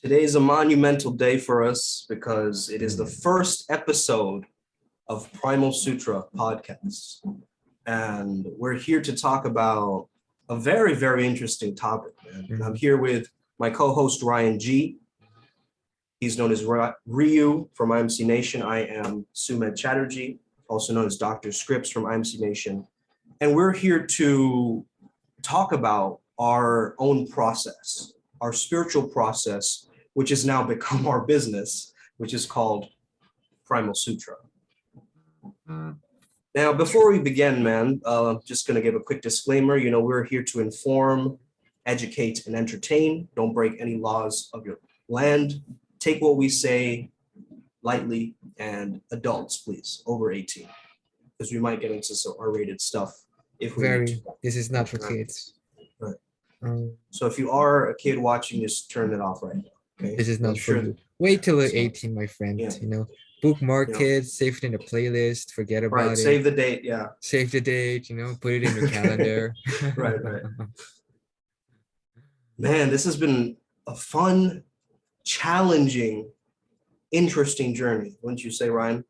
Today is a monumental day for us because it is the first episode of Primal Sutra podcast. And we're here to talk about a very, very interesting topic, man. And I'm here with my co-host, Ryan G. He's known as Ryu from IMC Nation. I am Sumed Chatterjee, also known as Dr. Scripps from IMC Nation. And we're here to talk about our own process, our spiritual process, which has now become our business, which is called Primal Sutra. Now, before we begin, man, just going to give a quick disclaimer. You know, we're here to inform, educate, and entertain. Don't break any laws of your land. Take what we say lightly, and adults, please, over 18, because we might get into some R-rated stuff if we need to. This is not for kids. Right. So if you are a kid watching, just turn it off right now. Okay? This is not for you. Wait till you're 18, my friend. Yeah. You know, bookmark it, save it in a playlist, forget about it. Save the date, yeah. Save the date, you know, put it in your calendar. Right. Man, this has been a fun, challenging, interesting journey, wouldn't you say, Ryan?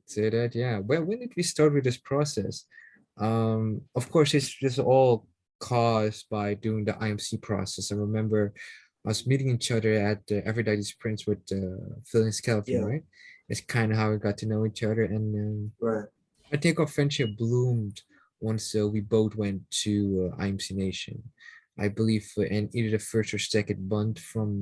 Say that, yeah. Well, when did we start with this process? Of course, it's just all caused by doing the IMC process. I remember us meeting each other at the Everyday Sprints with Phil and Skeleton, right? It's kind of how we got to know each other, and I think our friendship bloomed once we both went to IMC Nation. I believe in either the first or second month from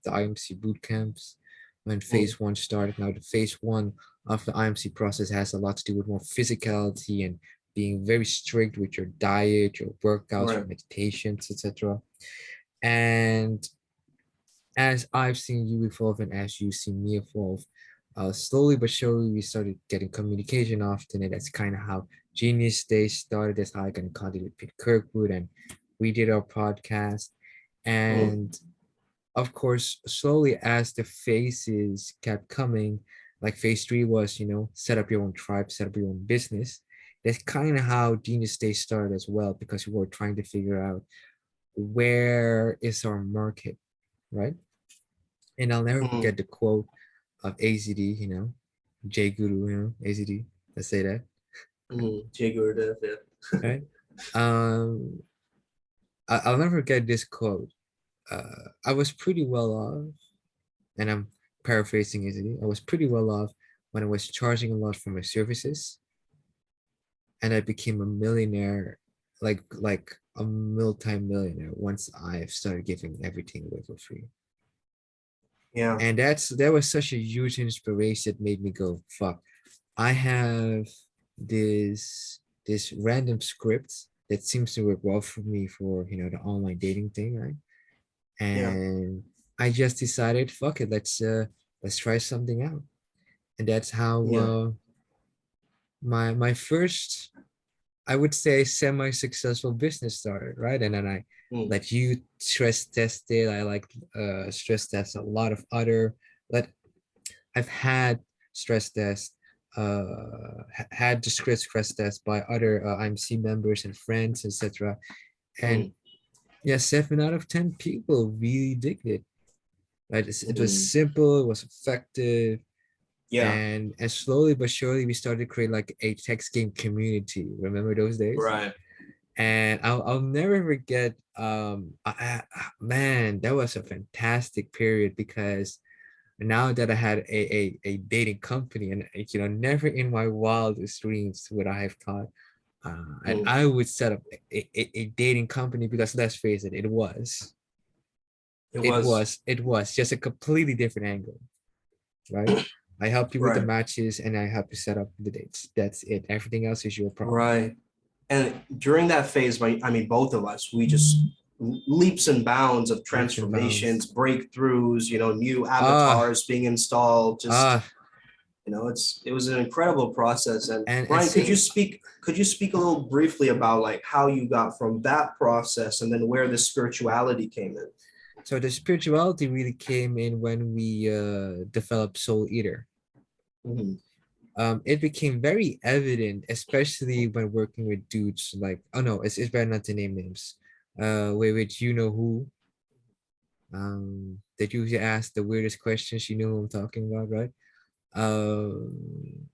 the IMC boot camps when phase one started. Now the phase one of the IMC process has a lot to do with more physicality and being very strict with your diet, your workouts, your meditations, etc. And as I've seen you evolve and as you've seen me evolve, slowly but surely we started getting communication often, and that's kind of how Genius Day started. That's how I got in contact with Pete Kirkwood, and we did our podcast. And of course, slowly as the phases kept coming, like phase 3 was, you know, set up your own tribe, set up your own business. That's kind of how Genius Day started as well, because we were trying to figure out where is our market, right? And I'll never forget the quote of AZD, you know, J Guru, you know, AZD, let's say that. J Guru, yeah. Right? I'll never forget this quote. I was pretty well off, and I'm paraphrasing AZD. I was pretty well off when I was charging a lot for my services, and I became a millionaire, like a multi-millionaire once I started giving everything away for free. Yeah. And that was such a huge inspiration that made me go, fuck, I have this random script that seems to work well for me for, you know, the online dating thing, right? And I just decided, fuck it, let's try something out. And that's how my first, I would say, semi-successful business started, right? And then I let you stress test it. I like stress test a lot of other, I've had stress tests, had the stress test by other IMC members and friends, etc. And yeah, 7 out of 10 people really digged it. Right? It was simple, it was effective. Yeah. And slowly but surely we started to create like a text game community. Remember those days? Right. And I'll never forget, man, that was a fantastic period, because now that I had a dating company, and you know, never in my wildest dreams would I have thought and I would set up a dating company, because let's face it, it was just a completely different angle, right? I help you with the matches and I help you set up the dates. That's it. Everything else is your problem. Right. And during that phase, I mean, both of us, we just leaps and bounds of transformations, breakthroughs, you know, new avatars being installed, just you know, it was an incredible process. And Ryan, could you speak a little briefly about like how you got from that process and then where the spirituality came in? So the spirituality really came in when we developed Soul Eater. It became very evident, especially when working with dudes like, oh no, it's better not to name names. With you know who, They usually ask the weirdest questions. You know who I'm talking about, right? Um,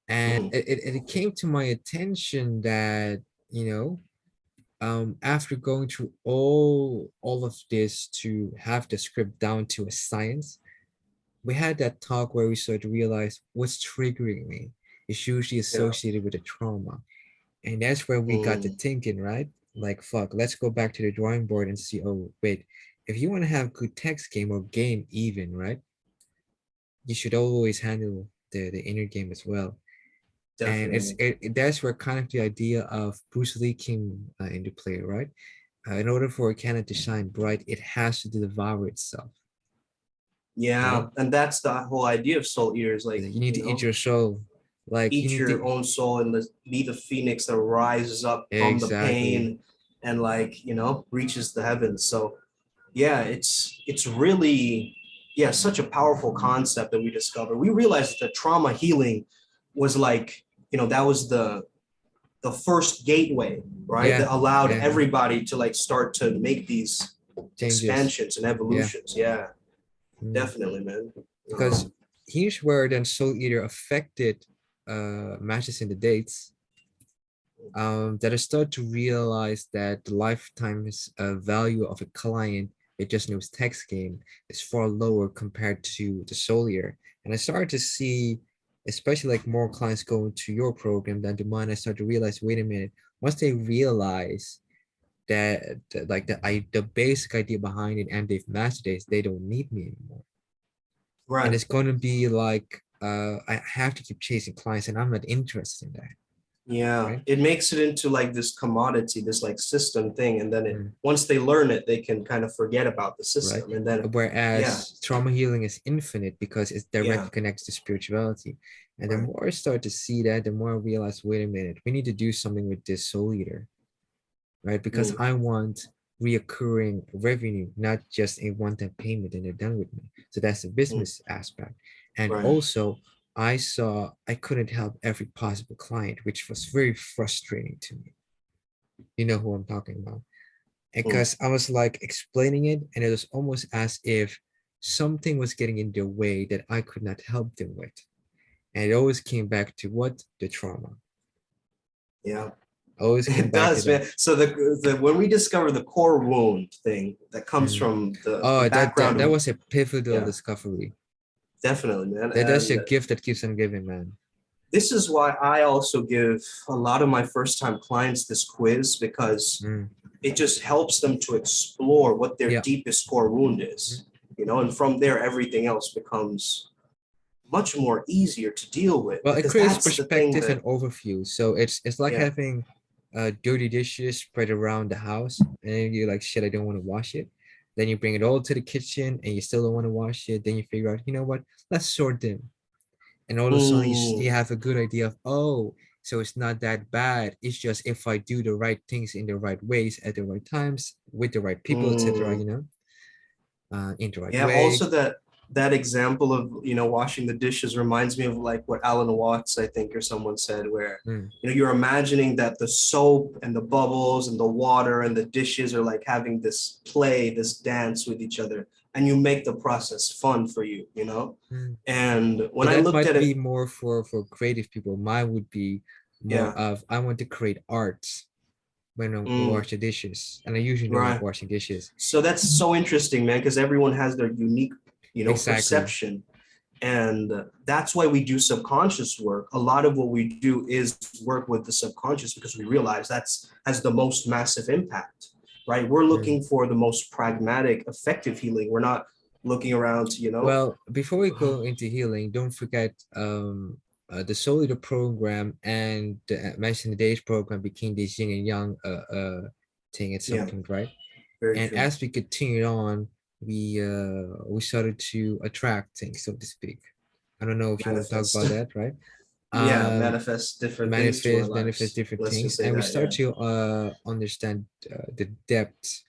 and Mhm. it came to my attention that, you know, after going through all of this to have the script down to a science, we had that talk where we started to realize what's triggering me is usually Yeah. associated with a trauma. And that's where we got to Mm. thinking, right? Like, fuck, let's go back to the drawing board and see, oh, wait, if you want to have good text game or game even, right? You should always handle the inner game as well. And Definitely. that's where kind of the idea of Bruce Lee came into play, right? In order for a cannon to shine bright, it has to devour itself, right? Yeah, and that's the whole idea of Soul Eaters. Like, You need you to eat know, your soul. Like you eat need your to own soul and be the phoenix that rises up from the exactly. pain and, like, reaches the heavens. So yeah, it's really, yeah, such a powerful concept that we discovered. We realized that trauma healing was like, that was the first gateway, right? Yeah, That allowed yeah. everybody to like start to make these Changes. expansions and Yeah. evolutions. Yeah, Mm. definitely, man. Because Um, here's where then Soul Eater affected matches in the dates. That I started to realize that the lifetime value of a client that just knows text game is far lower compared to the Solier. And I started to see, especially like more clients going to your program than to mine, I started to realize, wait a minute, once they realize that like the basic idea behind it and they've mastered it, they don't need me anymore. And right. it's going to be like I have to keep chasing clients and I'm not interested in that, Yeah, right? it makes it into like this commodity, this like system thing, and then Mm. once they learn it, they can kind of forget about the Right? system, and then yeah, Whereas trauma healing is infinite because it's yeah, directly connected to spirituality. And the right. more I start to see that, the more I realize, wait a minute, we need to do something with this soul eater, right? Because Mm, I want reoccurring revenue, not just a one-time payment and they're done with me. So that's the mm, business aspect. And right. also, I saw I couldn't help every possible client, which was very frustrating to me. You know who I'm talking about. Mm. Because I was like explaining it, and it was almost as if something was getting in their way that I could not help them with. And it always came back to what? The trauma. Yeah, Always came it back to does, that. man. So the when we discover the core wound thing that comes Mm. from the Oh, background that of, was a pivotal yeah, discovery. definitely, man. That's a And gift that keeps on giving, man. this is why I also give a lot of my first time clients this quiz, because Mm. it just helps them to explore what their Yeah. deepest core wound Mhm. is, and from there everything else becomes much more easier to deal with, Well, it because creates that's the thing perspective and that, overview. So it's like yeah. having dirty dishes spread around the house, and then you're like, shit, I don't want to wash it. Then you bring it all to the kitchen, and you still don't want to wash it. Then you figure out, you know what? Let's sort them, and all of a sudden you Mm, have a good idea of, oh, so it's not that bad. It's just if I do the right things in the right ways at the right times with the right people, etc. mm. In the right Yeah, way. also that example of washing the dishes reminds me of like what Alan Watts, I think, or someone said, where Mm, you're imagining that the soap and the bubbles and the water and the dishes are like having this play, this dance with each other, and you make the process fun for you. mm. And when But I that looked might at be it, more for creative people. Mine would be more yeah. of I want to create arts when I Mm, wash the dishes, and I usually don't like right. washing dishes. So that's so interesting, man, because everyone has their unique, Exactly. perception. And that's why we do subconscious work. A lot of what we do is work with the subconscious, because we realize that's has the most massive impact, right? We're Mm. looking for the most pragmatic, effective healing. We're not looking around to. Well, before we go into healing, don't forget the Solida program and the Mention the Days program became this yin and yang thing at some Yeah, point, right? very And true. as we continued on, we started to attract things, so to speak. I don't know if you want to talk Manifest. about that, right? Yeah, Um, manifest different things to our manifest lives. different Let's things, just say and we that. start Yeah. to understand the depth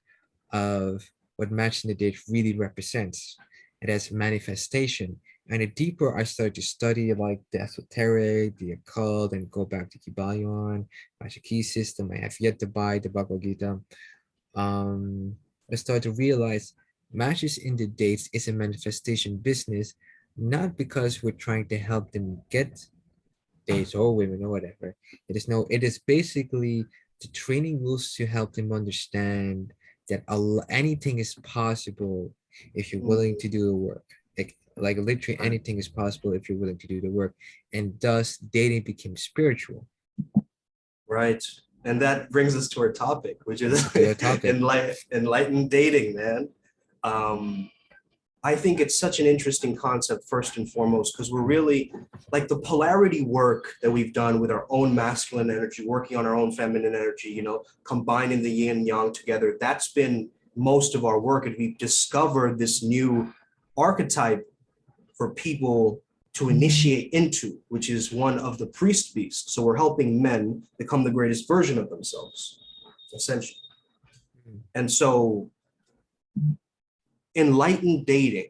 of what matching the date really represents. It has manifestation. And the deeper I started to study like the esoteric, the occult, and go back to Kybalion, Magic Key system, I have yet to buy the Bhagavad Gita. Um, I started to realize matches in the dates is a manifestation business, not because we're trying to help them get dates or women or whatever. It is basically the training rules to help them understand that anything is possible if you're willing Mm, to do the work. Like literally right. anything is possible if you're willing to do the work. And thus dating became spiritual. Right. And that brings us to our topic, which is To the topic. enlightened dating, man. Um, I think it's such an interesting concept, first and foremost, because we're really like the polarity work that we've done with our own masculine energy, working on our own feminine energy, combining the yin and yang together. That's been most of our work. And we've discovered this new archetype for people to initiate into, which is one of the priest beast. So we're helping men become the greatest version of themselves, essentially. And so enlightened dating,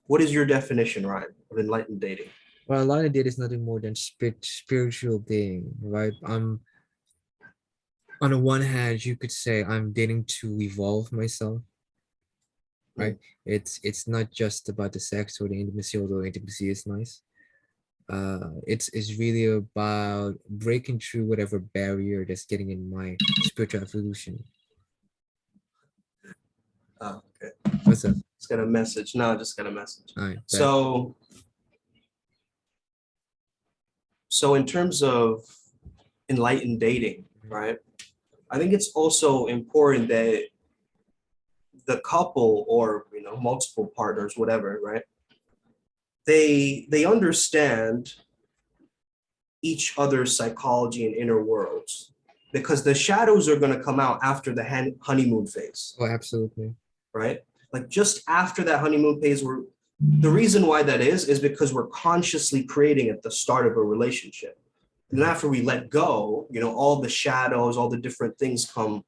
what is your definition, Ryan, of enlightened dating? Well, a lot of data is nothing more than spiritual dating, right? On the one hand, you could say I'm dating to evolve myself, right? Mm, It's not just about the sex or the intimacy, although intimacy is nice. It's really about breaking through whatever barrier that's getting in my spiritual evolution. oh, okay. What's up? Just got a message. No, just got a message. All right, bet. So in terms of enlightened dating, right? I think it's also important that the couple or multiple partners, whatever, right? They understand each other's psychology and inner worlds because the shadows are going to come out after the honeymoon phase, Oh, absolutely. right? Like just after that honeymoon phase, the reason why that is because we're consciously creating at the start of a relationship. And then after we let go, all the shadows, all the different things come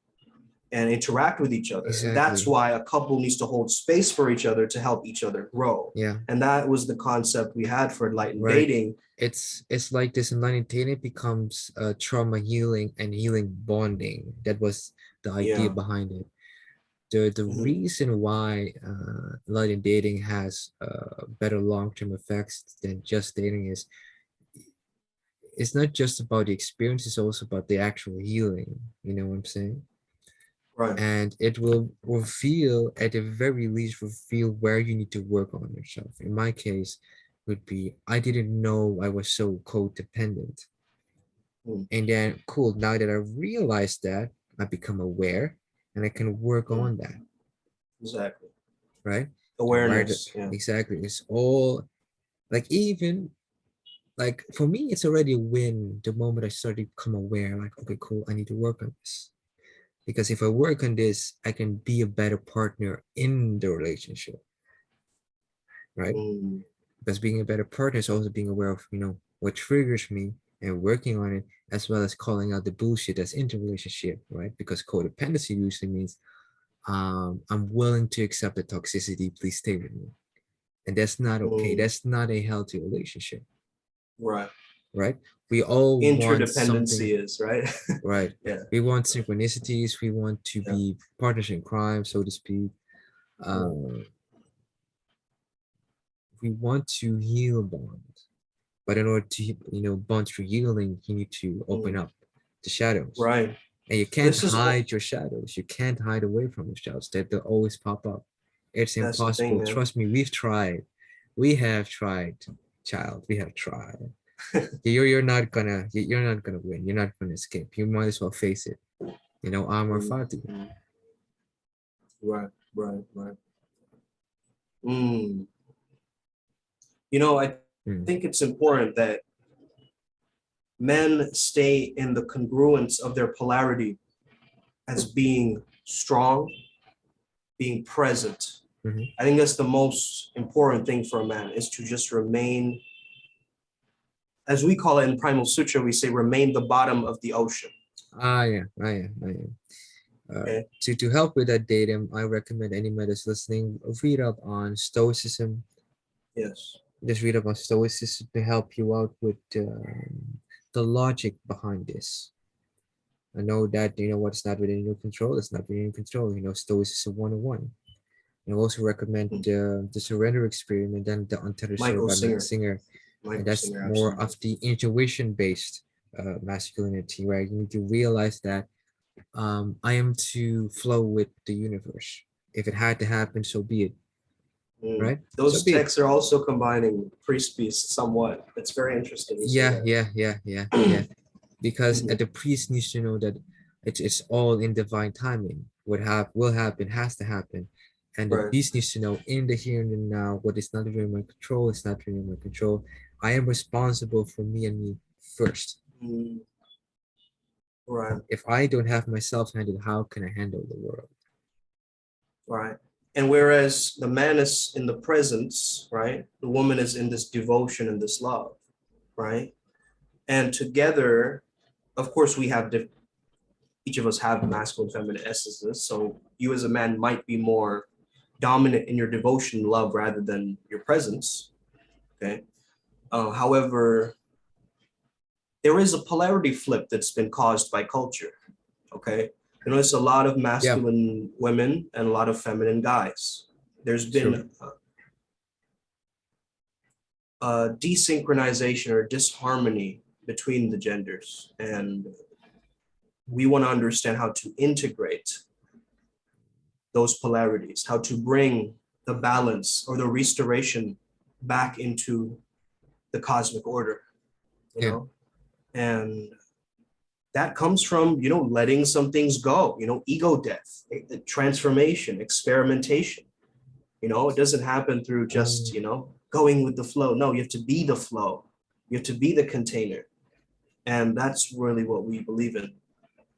and interact with each other. And that's Exactly. why a couple needs to hold space for each other to help each other grow. Yeah, And that was the concept we had for enlightened right. dating. It's like this enlightened dating becomes trauma healing and healing bonding. That was the idea Yeah. behind it. The Mhm. reason why enlightened dating has better long-term effects than just dating is it's not just about the experience, it's also about the actual healing. You know what I'm saying? Right. And it will reveal, at the very least, reveal where you need to work on yourself. In my case, would be I didn't know I was so codependent. Mm, And then, cool, now that I realized that, I become aware and I can work mm, on that, exactly. right? And right, Awareness. Yeah. exactly. It's all like even like for me, it's already a win the moment I started to become aware, like, okay, cool, I need to work on this. Because if I work on this, I can be a better partner in the relationship, right? Mm, Because being a better partner is also being aware of, what triggers me and working on it, as well as calling out the bullshit that's in the relationship, right? Because codependency usually means I'm willing to accept the toxicity, please stay with me. And that's not okay. mm, That's not a healthy relationship, right. right? We all want something, Interdependency is, right? right? Yeah. We want synchronicities. We want to Yeah. be partners in crime, so to speak. Mm, Uh, we want to heal bonds, but in order to bond through healing, you need to open mm, up the shadows, right. and you can't This is all. hide your shadows. You can't hide away from your shadows. That they'll always pop up. It's That's the thing, impossible. man. Trust me, we've tried. We have tried, child. We have tried. You're not gonna you're not gonna win. You're not gonna escape. You might as well face it. Amor Mm, fati. mm, right. Right. Right. Mm. I Mm. think it's important that men stay in the congruence of their polarity as being strong, being present. Mhm. I think that's the most important thing for a man is to just remain, as we call it in Primal Sutra, we say remain the bottom of the ocean. Yeah, I am. Okay. To help with that datum, I recommend any that's listening read up on Stoicism. Yes. Just read up on Stoicism to help you out with the logic behind this. I know that what's not within your control, it's not within your control. Stoicism 101. I also recommend Mm. the surrender experiment and the Untethered Soul Michael by Mike Singer. Singer. And Michael that's Singer, more absolutely. of the intuition based masculinity, right? You need to realize that I am to flow with the universe. If it had to happen, so be it, Mm. right? So Those be it. texts are also combining priest beast somewhat. It's very interesting you say Yeah, that. yeah, yeah, yeah, yeah. Because Mhm. the priest needs to know that it's all in divine timing. What will happen has to happen, and the Right. beast needs to know in the here and the now what is not within my control. It's not within my control. I am responsible for me and me first. Mm. Right. If I don't have myself handled, how can I handle the world? Right. And whereas the man is in the presence, right? The woman is in this devotion and this love, right? And together, of course, we have each of us have masculine, feminine essences. So you as a man might be more dominant in your devotion, love, rather than your presence. Okay. However, there is a polarity flip that's been caused by culture. Okay. You notice a lot of Yeah, masculine women and a lot of feminine guys. There's sure. been desynchronization or disharmony between the genders. And we want to understand how to integrate those polarities, how to bring the balance or the restoration back into the cosmic order, you Yeah. know? And that comes from, letting some things go, ego death, transformation, experimentation. It doesn't happen through just, Um, going with the flow. No, you have to be the flow. You have to be the container. And that's really what we believe in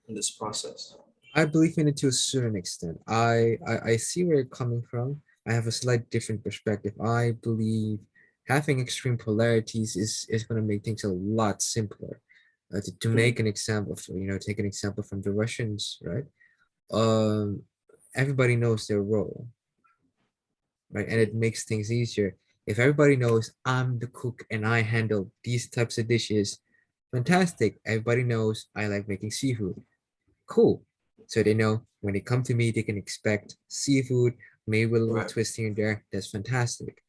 this process. I believe in it to a certain extent. I see where you're coming from. I have a slight different perspective. I believe having extreme polarities is going to make things a lot simpler. To Mm. make an example, take an example from the Russians, right? Everybody knows their role, right? And it Mm. makes things easier. If everybody knows I'm the cook and I handle these types of dishes, fantastic. Everybody knows I like making seafood. Cool. So they know when they come to me, they can expect seafood, maybe with a little Right. twist here and there. That's fantastic.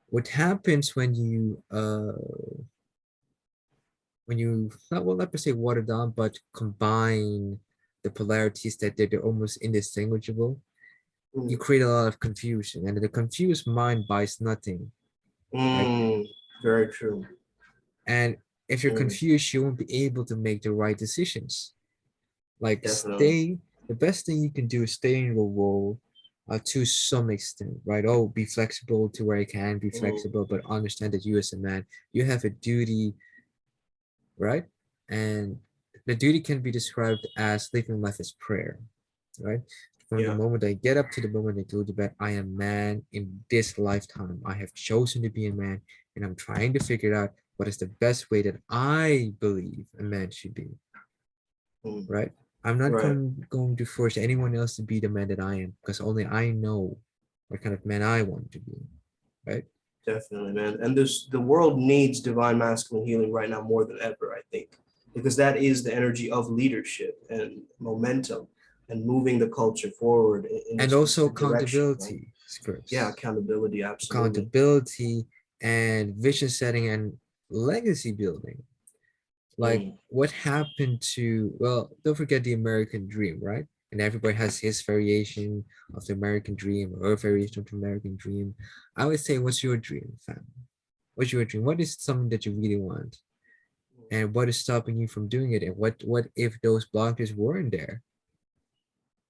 What happens when you not well not per se water down, but combine the polarities that they're almost indistinguishable, you Mm. create a lot of confusion, and the confused mind buys nothing, right? Mm. Very true. And if you're Mm. confused, you won't be able to make the right decisions. Like Definitely. the best thing you can do is stay in your role to some extent, right? Oh, be flexible to where you can be Mm. flexible, but understand that you as a man, you have a duty, right? And the duty can be described as living life as prayer, right? From the Yeah. moment I get up to the moment I go to bed, I am man in this lifetime. I have chosen to be a man, and I'm trying to figure out what is the best way that I believe a man should be, Mm. right? I'm not Right. going to force anyone else to be the man that I am because only I know what kind of man I want to be, right? Definitely, man. And the world needs divine masculine healing right now more than ever, I think, because that is the energy of leadership and momentum and moving the culture forward in a And also specific direction, right? accountability Yeah, scripts, accountability, absolutely. accountability and vision setting and legacy building. Like Mm. what happened to, well, don't forget the American dream, right? And everybody has his variation of the American dream or her variation of the American dream. I would say, what's your dream, fam? What's your dream? What is something that you really want? And what is stopping you from doing it? And what if those blockers weren't there?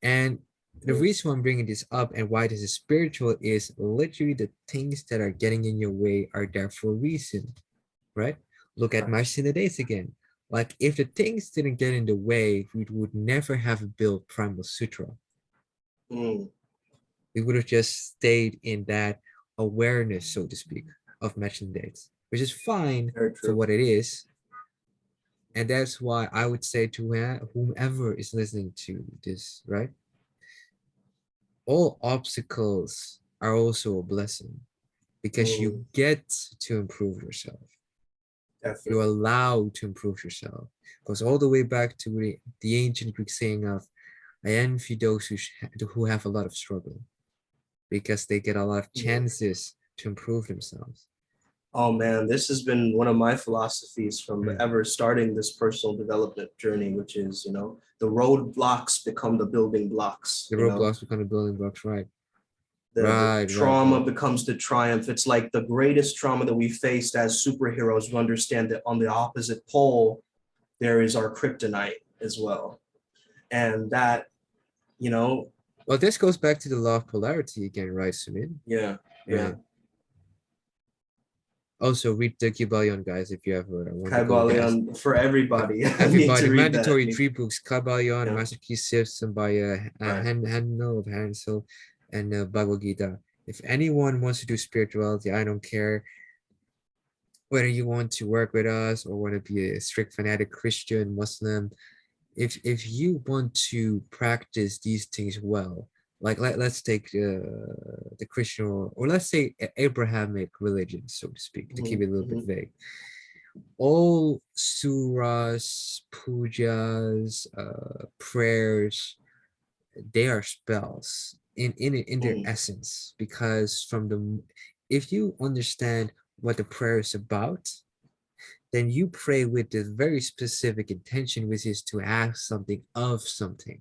And the Mm. reason why I'm bringing this up and why this is spiritual is literally the things that are getting in your way are there for a reason, right? Look at Right. March in the Days again. Like if the things didn't get in the way, we would never have built Primal Sutra. Mm. We would have just stayed in that awareness, so to speak, of matching dates, which is fine Very for true. what it is. And that's why I would say to whomever is listening to this, right? All obstacles are also a blessing because you Mm. get to improve yourself. You're Definitely. allowed to improve yourself. Goes all the way back to the ancient Greek saying of, I envy those who have a lot of struggle because they get a lot of Yeah. chances to improve themselves. Oh man, this has been one of my philosophies from Mm. ever starting this personal development journey, which is, the roadblocks become the building blocks, The roadblocks become the building blocks, right? the Right, right, trauma right. becomes the triumph. It's like the greatest trauma that we faced as superheroes. We understand that on the opposite pole, there is our kryptonite as well. And that, you know, Well, this goes back to the law of polarity again, right, Sumit? yeah, yeah. Right. Also, read the Kybalion, guys, if you ever want to go there. Kybalion for everybody. I need Everybody, to read that. mandatory three books: Kybalion, Yeah, Master Key System by right. Handel of Hansel, and Bhagavad Gita. If anyone wants to do spirituality, I don't care whether you want to work with us or want to be a strict fanatic Christian, Muslim. If you want to practice these things well, like let's take the Christian or let's say Abrahamic religion, so to speak, to keep it a little bit Mhm. vague, all surahs, pujas, prayers, they are spells in their Mhm. essence, because from the if you understand what the prayer is about, then you pray with this very specific intention, which is to ask something of something,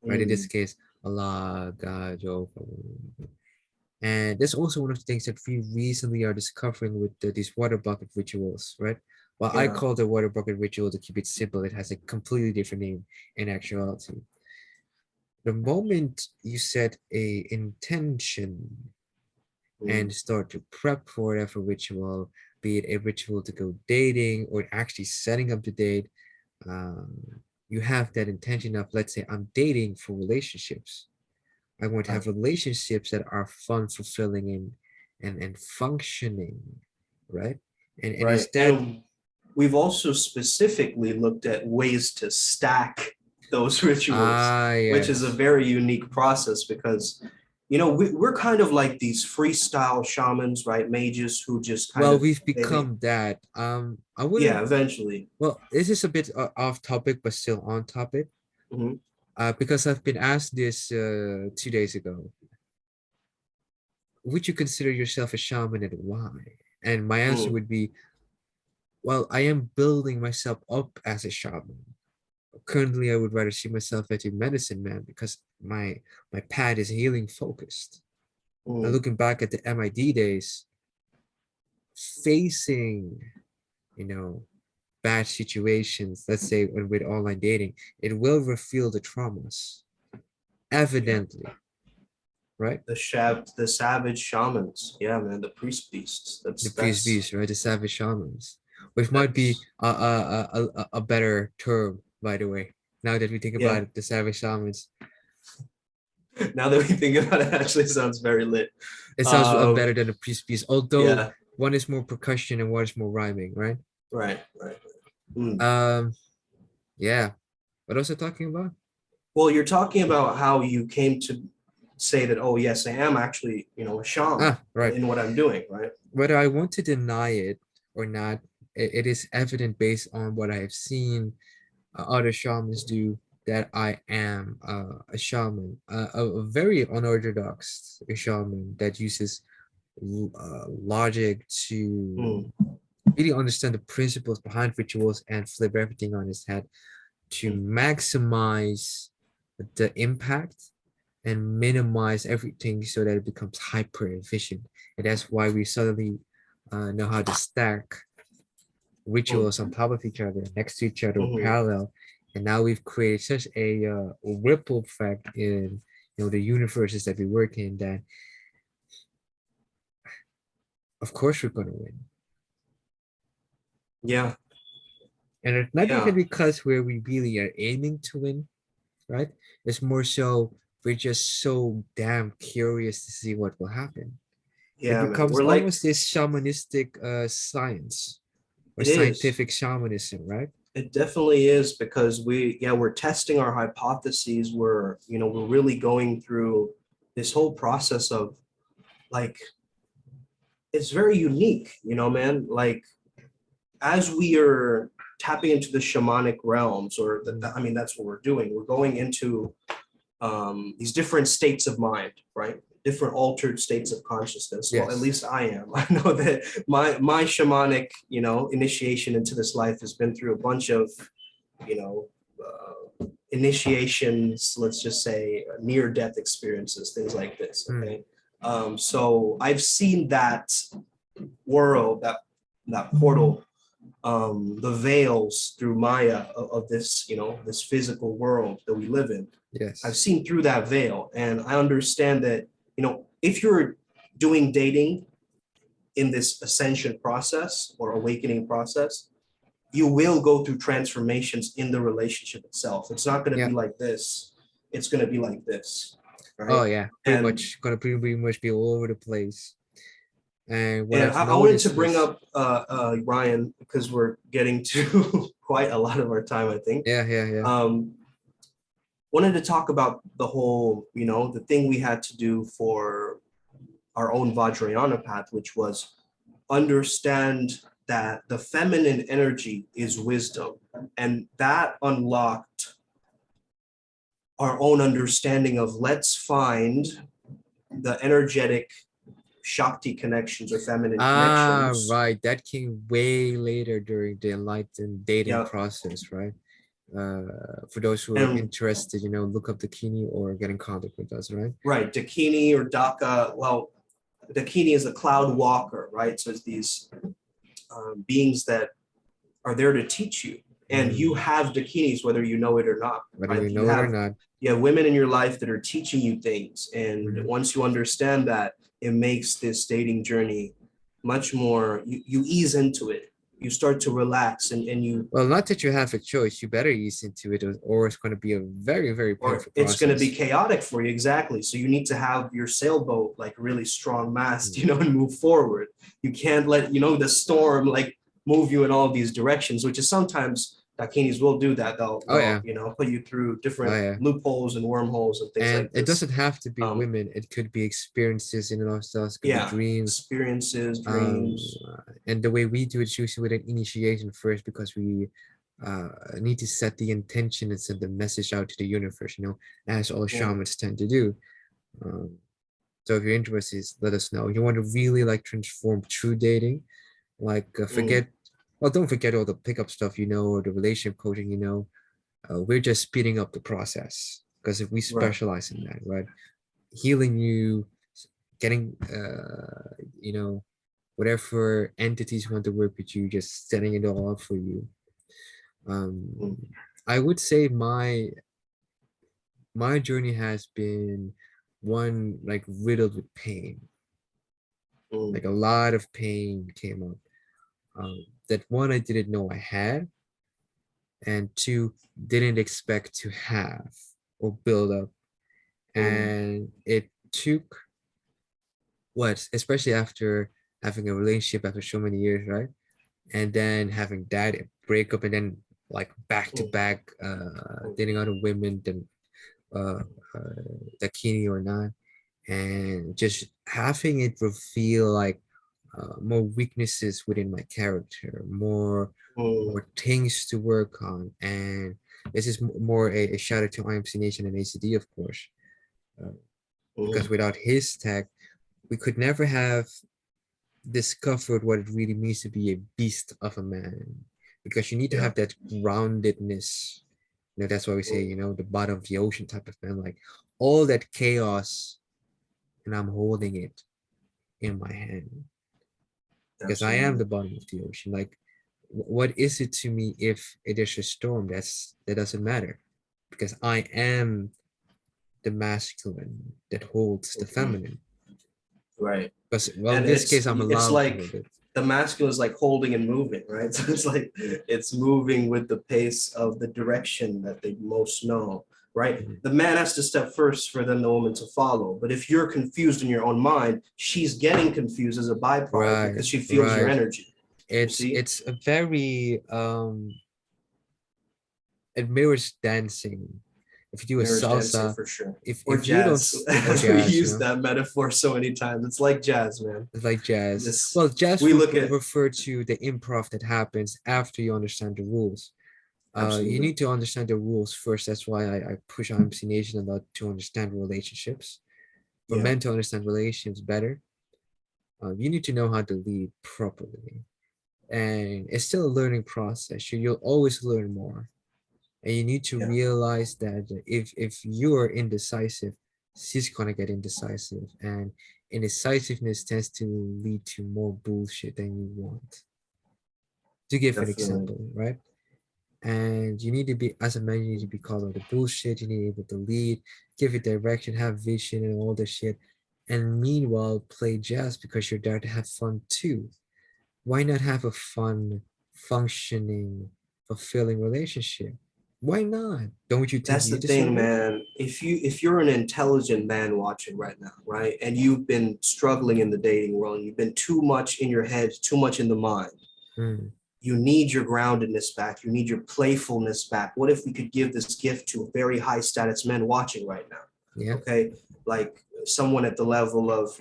right? In this Mm. case, Allah, God, Jehovah. And that's also one of the things that we recently are discovering with these water bucket rituals, right? Well, I Yeah, call the water bucket ritual, to keep it simple, it has a completely different name in actuality. The moment you set a intention mm. and start to prep for whatever ritual, be it a ritual to go dating or actually setting up the date, um, you have that intention of, let's say, I'm dating for relationships. I want to Right, have relationships that are fun, fulfilling, and functioning, right? And right. instead, And we've also specifically looked at ways to stack those rituals, which is a yes. very unique process because, we're kind of like these freestyle shamans, right? Mages who just kind Well, of, we've they become that. I yeah, wouldn't. eventually. Well, this is a bit off topic, but still on topic. Mhm. Because I've been asked this 2 days ago. Would you consider yourself a shaman and why? And my answer Mm. would be, well, I am building myself up as a shaman. Currently, I would rather see myself as a medicine man because my path is healing focused. And Mm. looking back at the MID days, facing, you know, bad situations, let's say with online dating, it will reveal the traumas, Yeah. evidently, right? The savage shamans. Yeah, man, the priest beasts. The That's priest that's beast, right? The savage shamans, which might be that's a better term, by the way. Now that we think yeah. about it, the savage shamans, Now that we think about it, actually sounds very lit. it sounds Um, better than the priest beast, although yeah, one is more percussion and one is more rhyming, right? right, right. Mm. Um, yeah. What else are talking about? Well, you're talking about how you came to say that, oh, yes, I am actually, a shaman Ah, right. in what I'm doing, right? Whether I want to deny it or not, it is evident based on what I have seen other shamans do that I am a shaman, a very unorthodox shaman that uses logic to Mm, really understand the principles behind rituals and flip everything on its head to mm, maximize the impact and minimize everything so that it becomes hyper efficient. And that's why we suddenly know how to stack mm, rituals on top of each other, next to each other, mhm. parallel. And now we've created such a ripple effect in the universes that we work in that of course we're going to win. Yeah, And it's not even yeah, because we really are aiming to win, right? It's more so we're just so damn curious to see what will happen. It yeah, man. becomes We're like, almost this shamanistic science or it is. scientific shamanism, right? It definitely is because we're testing our hypotheses. We're really going through this whole process of like, it's very unique, man. Like, as we are tapping into the shamanic realms, or I mean, that's what we're doing. We're going into these different states of mind, right? Different altered states of consciousness. Well, at Yes. least I am. I know that my shamanic, initiation into this life has been through a bunch of, initiations, let's just say near-death experiences, things like this. Okay. So I've seen that world, that portal, the veils through Maya of this, this physical world that we live in. I've Yes. seen through that veil, and I understand that, if you're doing dating in this ascension process or awakening process, you will go through transformations in the relationship itself. It's not going to Yeah. be like this. It's going to be like this, Oh right? yeah. Pretty And much gonna pretty much be all over the place. And what and I've I wanted to noticed bring is, up Ryan, because we're getting to quite a lot of our time, I think. yeah. Um, wanted to talk about the whole, the thing we had to do for our own Vajrayana path, which was understand that the feminine energy is wisdom, and that unlocked our own understanding of, let's find the energetic Shakti connections or feminine connections. right, that came way later during the enlightened dating Yeah. process, right? For those who are And interested, look up the Kini or get in contact with us, right? right, Dakini or Daka, well, Dakini is a cloud walker, right? So it's these beings that are there to teach you. And you have Dakinis, whether you know it or not, Whether right? you know it or not. You have women in your life that are teaching you things. And Mhm. once you understand that, it makes this dating journey much more, you ease into it. You start to relax, and you, Well, not that you have a choice, you better ease into it, or it's going to be a very, very or painful it's going to be process. chaotic for you. Exactly. So you need to have your sailboat like really strong mast, Mm. and move forward. You can't let, the storm like move you in all these directions, which is sometimes Dakinis will do that. They'll, Oh yeah, put you through oh different yeah. loopholes and wormholes and things And like it doesn't this. have to be Um, women, it could be experiences in and of themselves, it could be yeah, dreams. experiences, um dreams. and the way we do it is usually with an initiation first, because we need to set the intention and send the message out to the universe, as all Yeah. shamans tend to do. um so if you're interested, let us know. You want to really like transform true dating, like Mm, forget, well, don't forget all the pickup stuff, or the relationship coaching, we're just speeding up the process, because if we right. specialize in that, right, healing you, getting whatever entities want to work with you, just setting it all up for you. um Mm, I would say my journey has been one like riddled with pain. mm, Like a lot of pain came up, that one I didn't know I had, and two, didn't expect to have or build up. mm, And it took, what, especially after having a relationship after so many years, right, and then having that breakup, and then like back to mm, back mm. dating other women than uh, uh Dakini or not, and just having it reveal like more weaknesses within my character, Mm, more things to work on. And this is more a shout out to IMC Nation and ACD, of course, uh, because mm, without his tech, we could never have discovered what it really means to be a beast of a man, because you need to yeah. have that groundedness. That's why we say, Mm, the bottom of the ocean type of man, like all that chaos, and I'm holding it in my hand, because I am absolutely. the bottom of the ocean. Like, what is it to me if it is a storm? That doesn't matter, because I am the masculine that holds the feminine. Right. Because, well, in And this case, it's I'm it's allowed to like hold it. the masculine is like holding and moving, right? So it's like it's moving with the pace of the direction that they most know, right? Mhm. The man has to step first for then the woman to follow. But if you're confused in your own mind, she's getting confused as a byproduct Right, because she feels your right. energy. You It's see? it's a very it mirrors dancing. If you do a Marriage dancing salsa, for sure. if Or if you don't jazz, or as we jazz, use that metaphor so many times. It's like jazz, man. it's like jazz. This Well, jazz we would look at refer to the improv that happens after you understand the rules. You absolutely. need to understand the rules first. That's why I push IMC Nation a lot to understand relationships. For Yeah, men to understand relationships better, you need to know how to lead properly. And it's still a learning process. You'll always learn more. And you need to yeah, realize that if you're indecisive, she's gonna get indecisive. And indecisiveness tends to lead to more bullshit than you want. To give an definitely. example, right? And you need to be, as a man, you need to be called out the bullshit. You need to be able to lead, give it direction, have vision, and all that shit. And meanwhile, play jazz because you're there to have fun too. Why not have a fun, functioning, fulfilling relationship? Why not? Don't you think That's you the thing, deserve it? man. If you're an intelligent man watching right now, right, and you've been struggling in the dating world, and you've been too much in your head, too much in the mind, Mm, you need your groundedness back. You need your playfulness back. What if we could give this gift to very high status men watching right now? yeah. Okay, like someone at the level of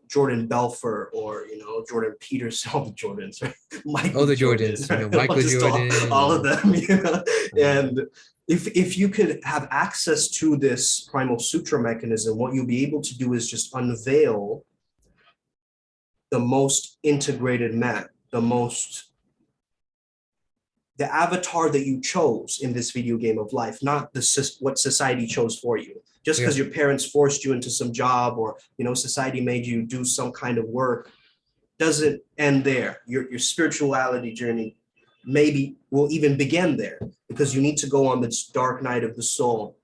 Jordan Belfort or Jordan Peterson, all the Jordans, right? All Michael the Jordan, Jordans, right? Michael Just Jordan, all of them, uh, and if you could have access to this primal sutra mechanism, what you'll be able to do is just unveil the most integrated man, the avatar that you chose in this video game of life, not what society chose for you. Just yeah, because your parents forced you into some job or society made you do some kind of work doesn't end there. Your spirituality journey maybe will even begin there because you need to go on this dark night of the soul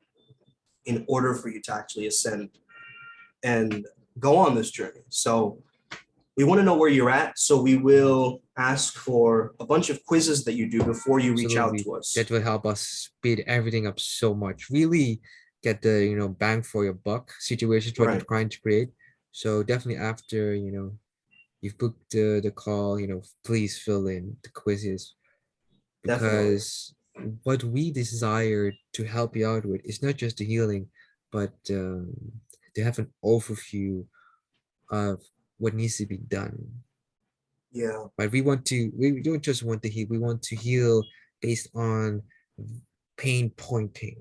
in order for you to actually ascend and go on this journey. So we want to know where you're at. So we will ask for a bunch of quizzes that you do before you reach out absolutely. to That us. will help us speed everything up so much. Really get the bang for your buck situations what we're Right. trying to create. So definitely after you've booked the call, please fill in the quizzes Definitely. because what we desire to help you out with is not just the healing, but to have an overview of what needs to be done. Yeah. But we don't just want to heal, we want to heal based on pain pointing.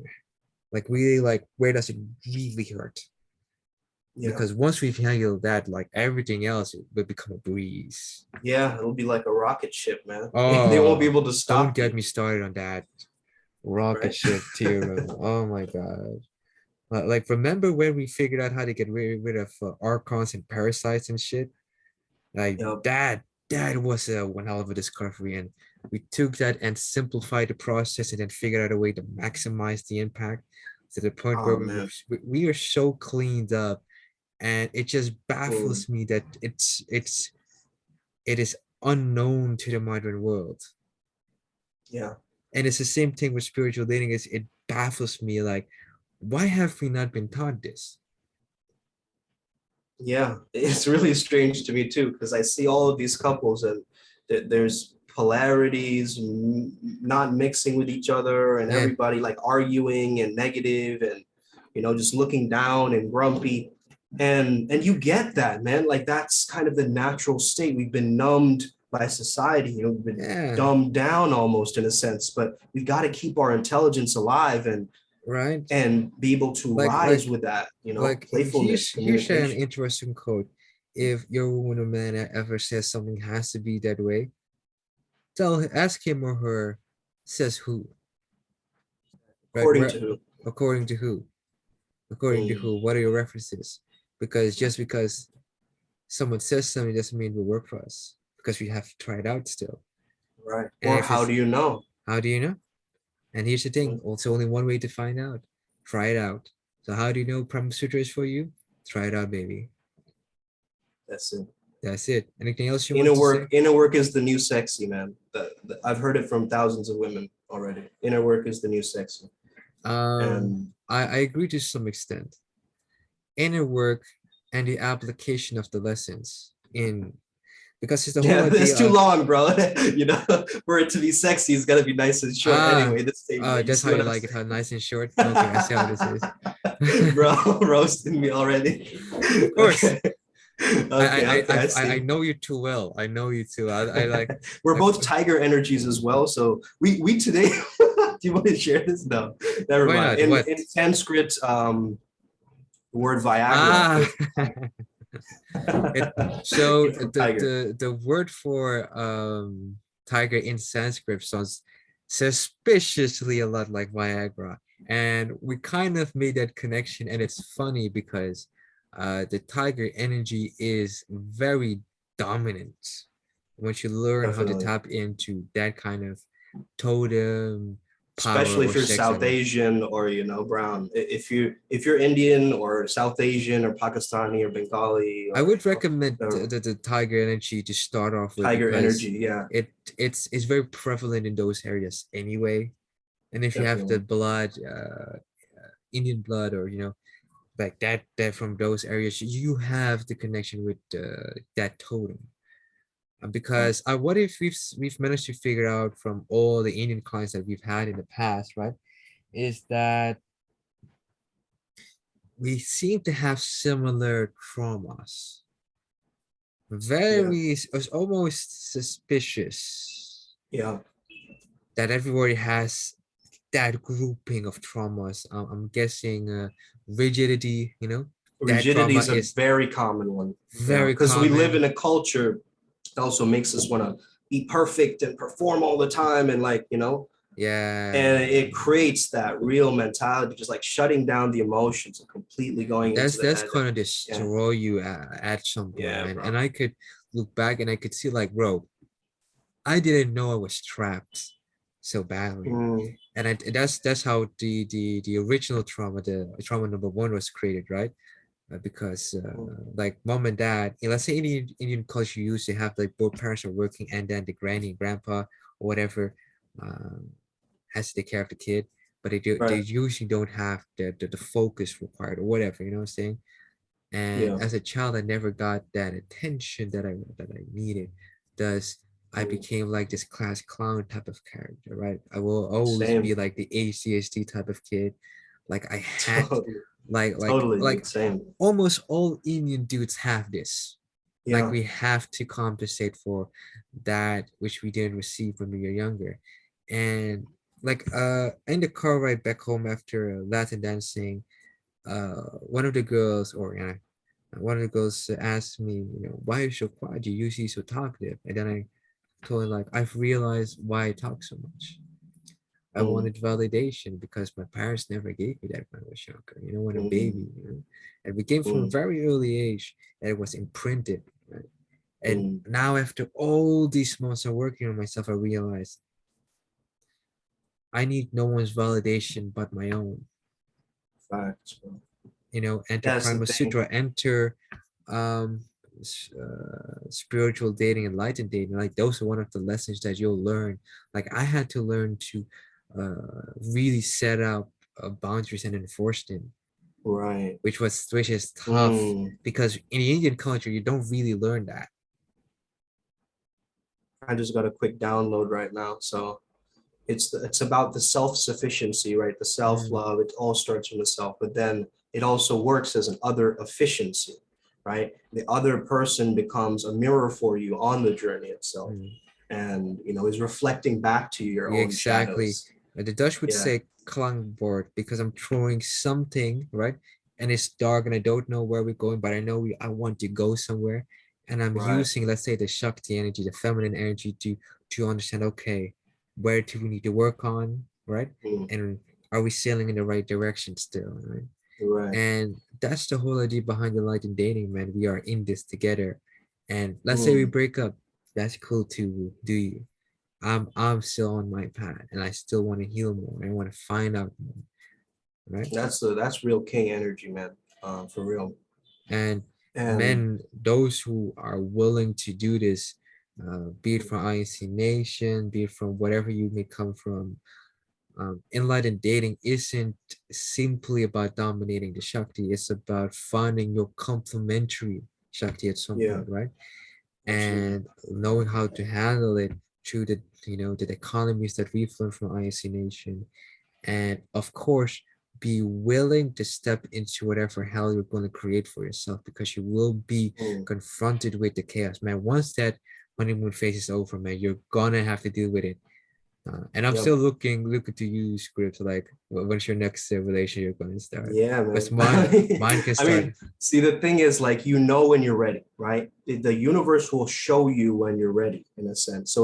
Like really like where does it really hurt? Yeah. Because once we've healed that, like everything else will become a breeze. Yeah. It'll be like a rocket ship, man. They won't be Oh, able to don't stop get you. me started on that rocket Right. ship theorem. Oh my god. Like remember when we figured out how to get rid of archons and parasites and shit? Like Yep. that was a one hell of a discovery, and we took that and simplified the process, and then figured out a way to maximize the impact to the point where Oh man. we are so cleaned up, and it just Fully. baffles me that it is unknown to the modern world. Yeah. And it's the same thing with spiritual dating. Is it baffles me like why have we not been taught this? Yeah. It's really strange to me too, because I see all of these couples and there's polarities not mixing with each other and Yeah, everybody like arguing and negative and just looking down and grumpy. And you get that, man. Like that's kind of the natural state. We've been numbed by society, we've been yeah, dumbed down almost in a sense, but we've got to keep our intelligence alive right. and be able to Like rise like with that, here's playfulness, an communication. interesting quote. If your woman or man ever says something has to be that way, ask him or her says who, right? According Where to who? according to who? According to Mm, who? What are your references? Because just because someone says something doesn't mean it will work for us because we have to try it out still. right. And Or if how it's do you know? how do you know? And here's the thing, Mm, also only one way to find out. Try it out. So how do you know Primal Sutra is for you? Try it out, baby. that's it. That's it. Anything else you want Inner to work, say? inner work is the new sexy, man. I've heard it from thousands of women already. Inner work is the new sexy. And I agree to some extent. Inner work and the application of the lessons in because it's the whole Yeah, idea it's too of long, bro. You know, for it to be sexy, it's gotta be nice and short anyway, the statement. You that's how see you what I'm like it, how saying? nice and short. Okay, I see how this is. Bro, roasting me already. Of course. Okay. Okay, okay, I I see. know you too well. I know you too. I like. We're I, both tiger energies as well. So we today, do you want to share this? No, never why mind. not? What? In Sanskrit, the word Viagra Ah, is it. So came from tiger. the word for tiger in Sanskrit sounds suspiciously a lot like Viagra, and we kind of made that connection, and it's funny because the tiger energy is very dominant once you learn how to Definitely. tap into that kind of totem power Especially or if you're sex South energy. Asian or brown. If you're Indian or South Asian or Pakistani or Bengali I or would recommend the the tiger energy to start off with tiger because energy, yeah, it's very prevalent in those areas anyway. And if you have the definitely. blood, Indian blood, or like that from those areas, you have the connection with that totem. Right. Because what if we've managed to figure out from all the Indian clients that we've had in the past, right? Is that we seem to have similar traumas. Yeah, It's almost suspicious yeah. that everybody has that grouping of traumas. I'm guessing rigidity, that Rigidity trauma is a is very common one, very because we live common. in a culture that also makes us want to be perfect and perform all the time and and Yeah, it creates that real mentality, just like shutting down the emotions and completely going into the that's head. gonna Yeah, destroy you at some point, yeah, man. bro. And I could look back and I could see like, bro, I didn't know I was trapped so badly. Mm, And that's how the original trauma, the trauma number one was created, right? Because mm, like mom and dad, let's say Indian culture used to have like both parents are working and then the granny and grandpa or whatever um, has to take care of the kid, but they right. usually don't have the focus required or whatever, you know what I'm saying? And Yeah. as a child, I never got that attention that I needed. Thus, I Mm, became like this class clown type of character, right? I will always be same. like the ACSD type of kid. Like I had Totally. like Totally. Same. almost all Indian dudes have this. Like Yeah. we have to compensate for that which we didn't receive when we were younger. And like in the car ride back home after Latin dancing, one of the girls one of the girls asked me, why are you so quiet? You usually so talkative. And then I told her like I've realized why I talk so much. I Mm, wanted validation because my parents never gave me that when I was younger, when a mm, baby, And we came from a mm, very early age and it was imprinted, right? And mm. now after all these months of working on myself, I realized I need no one's validation but my own. Facts, bro. Enter That's the Primal thing. Sutra, enter um spiritual dating, enlightened dating. Like those are one of the lessons that you'll learn. Like I had to learn to really set up boundaries and enforce them, Right. which is tough Mm. because in the Indian culture you don't really learn that. I just got a quick download right now. So it's about the self-sufficiency, right? The Mm, self-love. It all starts from the self, but then it also works as an other efficiency, right? The other person becomes a mirror for you on the journey itself, mm. and is reflecting back to you your Yeah, own exactly. shadows. The Dutch would Yeah, say klangboard because I'm throwing something, right? And it's dark and I don't know where we're going, but I know I want to go somewhere. And I'm right. using, let's say, the Shakti energy, the feminine energy to understand, okay, where do we need to work on, right? Mm, And are we sailing in the right direction still, right? right. And that's the whole idea behind the light and dating, man. We are in this together. And let's say we Mm. break up. That's cool too. Do you? I'm still on my path and I still want to heal more. I want to find out more, right? That's real king energy, man. For real. And And men, those who are willing to do this, be it from INC Nation, be it from whatever you may come from, enlightened dating isn't simply about dominating the Shakti. It's about finding your complementary Shakti at some yeah, point, right? Absolutely. and knowing how to handle it through the the economies that we've learned from INC Nation, and of course be willing to step into whatever hell you're going to create for yourself, because you will be Mm, confronted with the chaos, man. Once that honeymoon phase is over, man, you're gonna have to deal with it. And I'm yep. still looking to use scripts like, when's your next relation you're going to start, Yeah, because man. mine can I start. mean, see, the thing is, like, when you're ready, right? The universe will show you when you're ready, in a sense. So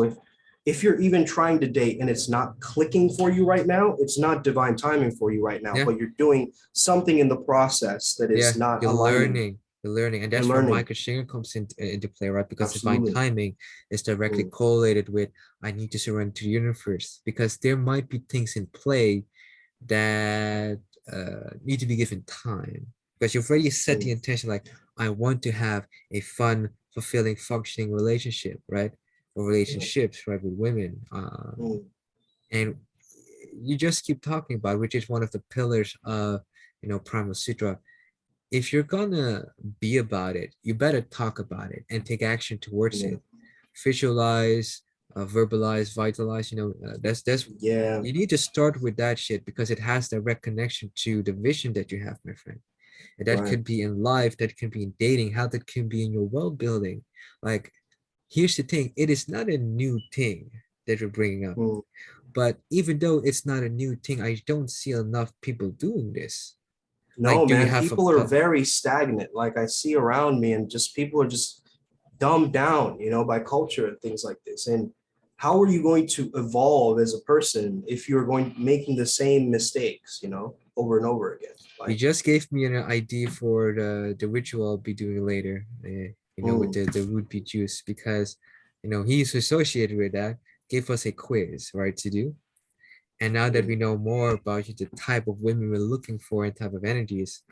if you're even trying to date and it's not clicking for you right now, it's not divine timing for you right now, Yeah, but you're doing something in the process that yeah, is not aligning. you're learning, and You're that's where learning. Michael Singer comes into play, right? Because divine Absolutely. timing is directly Mm, correlated with, I need to surrender to the universe, because there might be things in play that need to be given time, because you've already set the mm, intention, like, I want to have a fun, fulfilling, functioning relationship, right? Or yeah, relationships, right, with women. mm, And you just keep talking about, which is one of the pillars of Primal Sutra. If you're gonna be about it, you better talk about it and take action towards yeah, it. Visualize, verbalize, vitalize. That's yeah, you need to start with that shit, because it has direct connection to the vision that you have, my friend. And that right. could be in life, that can be in dating, how that can be in your world building. Like, here's the thing: it is not a new thing that you're bringing up. Mm. But even though it's not a new thing, I don't see enough people doing this. No, Like, do you man, have a people are very stagnant. Like I see around me, and just people are just dumbed down, by culture and things like this. And how are you going to evolve as a person if you're making the same mistakes, over and over again? you Like, just gave me an idea for the ritual I'll be doing later, with mm, the root beer juice, because he's associated with that. Give us a quiz, right, to do. And now that we mm, know more about you, the type of women we're looking for and type of energies,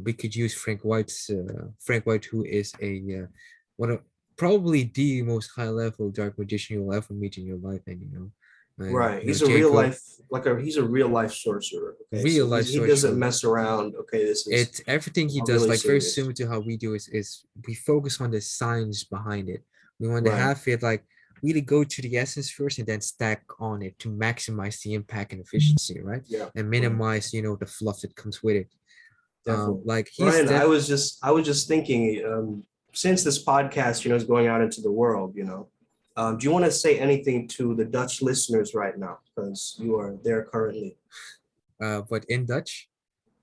we could use Frank White, who is one of probably the most high level dark magician you'll ever meet in your life. And right. He's a real Jacob, life, he's a real life sorcerer. Okay. real So life he doesn't sorcerer. mess around. Okay. This is It's everything he does, really like, very serious. similar to how we do, is we focus on the science behind it. We want to Right. have it, like, really go to the essence first and then stack on it to maximize the impact and efficiency, right? Yeah. And Right. minimize, the fluff that comes with it. Definitely. Like, he's Ryan, def I was just thinking, since this podcast, is going out into the world, do you want to say anything to the Dutch listeners right now? Because you are there currently. but in Dutch.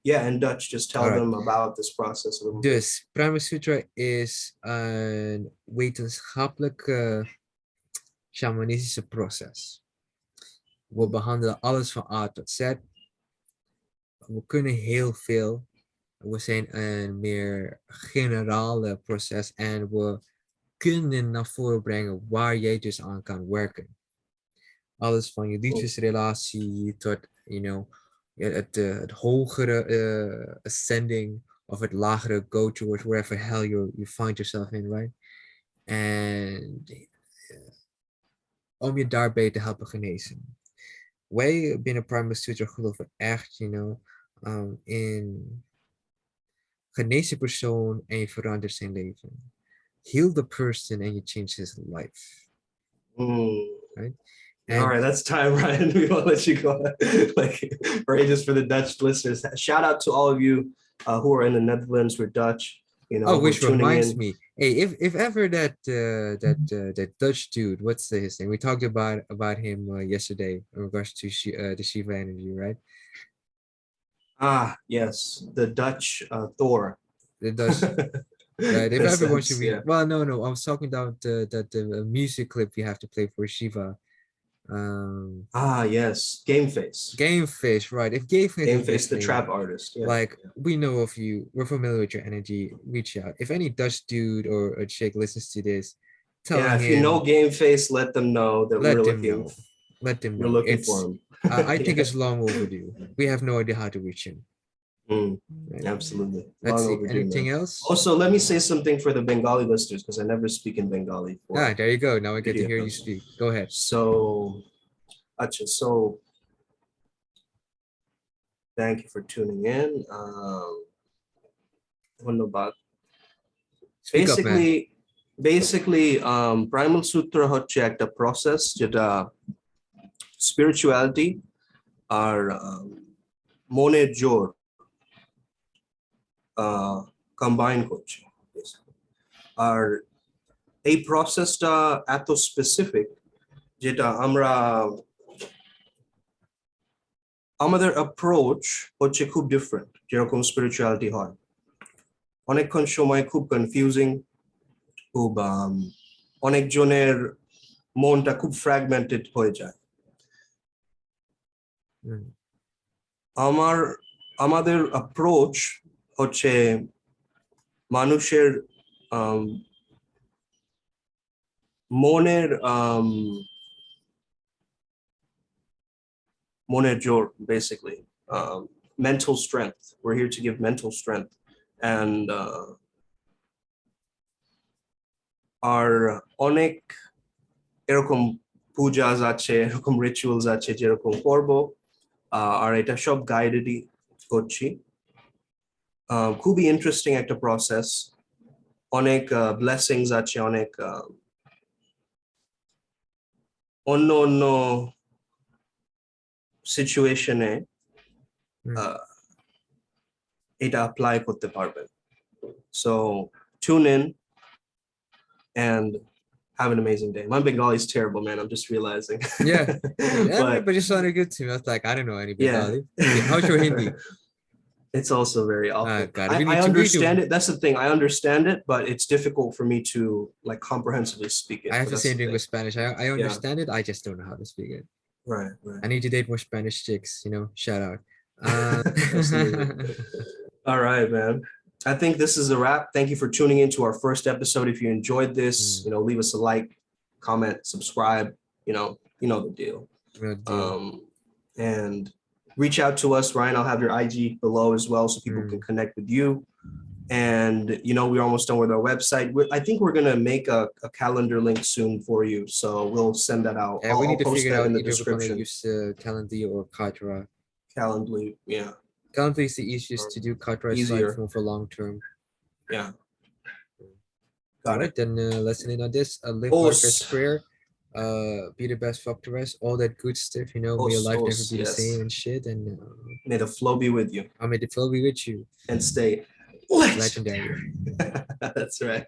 Yeah, in Dutch, just All tell right. them about this process a little bit. Dus Primal Sutra is een wetenschappelijke shamanistische proces. We Mm, behandelen alles van A tot Z. We kunnen heel veel. We zijn een meer generale proces en we kunnen naar voren brengen waar jij dus aan kan werken. Alles van je mm, liefdesrelatie tot, het hogere ascending of het lagere go towards wherever hell you find yourself in, right? En om je daarbij te helpen genezen. Wij binnen Primal Sutra geloven echt, in genees je persoon en je verandert zijn leven. Heal the person and you change his life, mm. right? All And right, that's time, Ryan. We will let you go. Like, right, just for the Dutch listeners, shout out to all of you who are in the Netherlands, who are Dutch, oh, who are which tuning reminds in. me, hey, if ever that Dutch dude, what's his name? We talked about him yesterday in regards to the Shiva energy, right? Ah, yes, the Dutch Thor. The Dutch, right? In If a everyone should sense, read, yeah. well, no, I was talking about the music clip we have to play for Shiva. Ah, yes, Game Face. Game Face, right? If Game Face Game is Face, the listening, trap artist. Yeah. like, we know of you, we're familiar with your energy, reach out. If any Dutch dude or a chick listens to this, tell Yeah, if you know him, Game Face, let them know that let them know. Let them we're know. looking for It's him. I think Yeah. it's long overdue. We have no idea how to reach him. Mm, Right? absolutely. Let's Long see. overdue, Anything man. else? Also, let me say something for the Bengali listeners because I never speak in Bengali Ah, for there you go. Now I get to hear you videos. speak. Go ahead. So, Acha, so thank you for tuning in. Dhanyabad. Speak up, man. Basically, basically Primal Sutra হচ্ছে একটা process যেটা spirituality আর মনের জোর combine করছে আর এই প্রসেসটা এত specific যেটা আমাদের অ্যাপ্রোচ হচ্ছে খুব ডিফারেন্ট যেরকম স্পিরিচুয়ালিটি হয় অনেকক্ষণ সময় খুব কনফিউজিং খুব অনেকজনের মনটা খুব ফ্র্যাগমেন্টেড হয়ে যায় আমাদের অ্যাপ্রোচ হচ্ছে মানুষের মনের মনের জোর basically mental strength. We're here to give mental strength and আর অনেক এরকম পূজাজ আছে এরকম রিচুয়ালস আছে যেরকম করব আর এটা সব গাইডেডই করছি খুবই ইন্টারেস্টিং একটা প্রসেস অনেক ব্লেসিংস আছে অনেক অন্য অন্য সিচুয়েশনে এটা অ্যাপ্লাই করতে পারবেন so tune in and have an amazing day. My Bengali is terrible, man. I'm just realizing. Yeah, but you sounded good to me. I was like, I don't know any Bengali. Yeah. How's your Hindi? It's also very awful. God, I understand it. That's the thing. I understand it, but it's difficult for me to like comprehensively speak it. I have But the that's same thing thing. with Spanish. I understand it. I just don't know how to speak it. Right, right. I need to date more Spanish chicks. Shout out. Absolutely. All right, man. I think this is a wrap. Thank you for tuning into our first episode. If you enjoyed this, leave us a like, comment, subscribe. You know the deal. And reach out to us, Ryan. I'll have your IG below as well, so people can connect with you. And we're almost done with our website. I think we're gonna make a calendar link soon for you, so we'll send that out. Yeah, we need to figure out in the either we're gonna description. use Calendly or Katra. Calendly, yeah. Calendly is the easiest to do. Katra is Easier. like more for long term. Yeah. Got it. Then lesson in on this. Live life as prayer. Be the best, fuck the rest. All that good stuff. May your life never be the same and shit. And may the flow be with you. May the flow be with you. And stay legendary. That's right.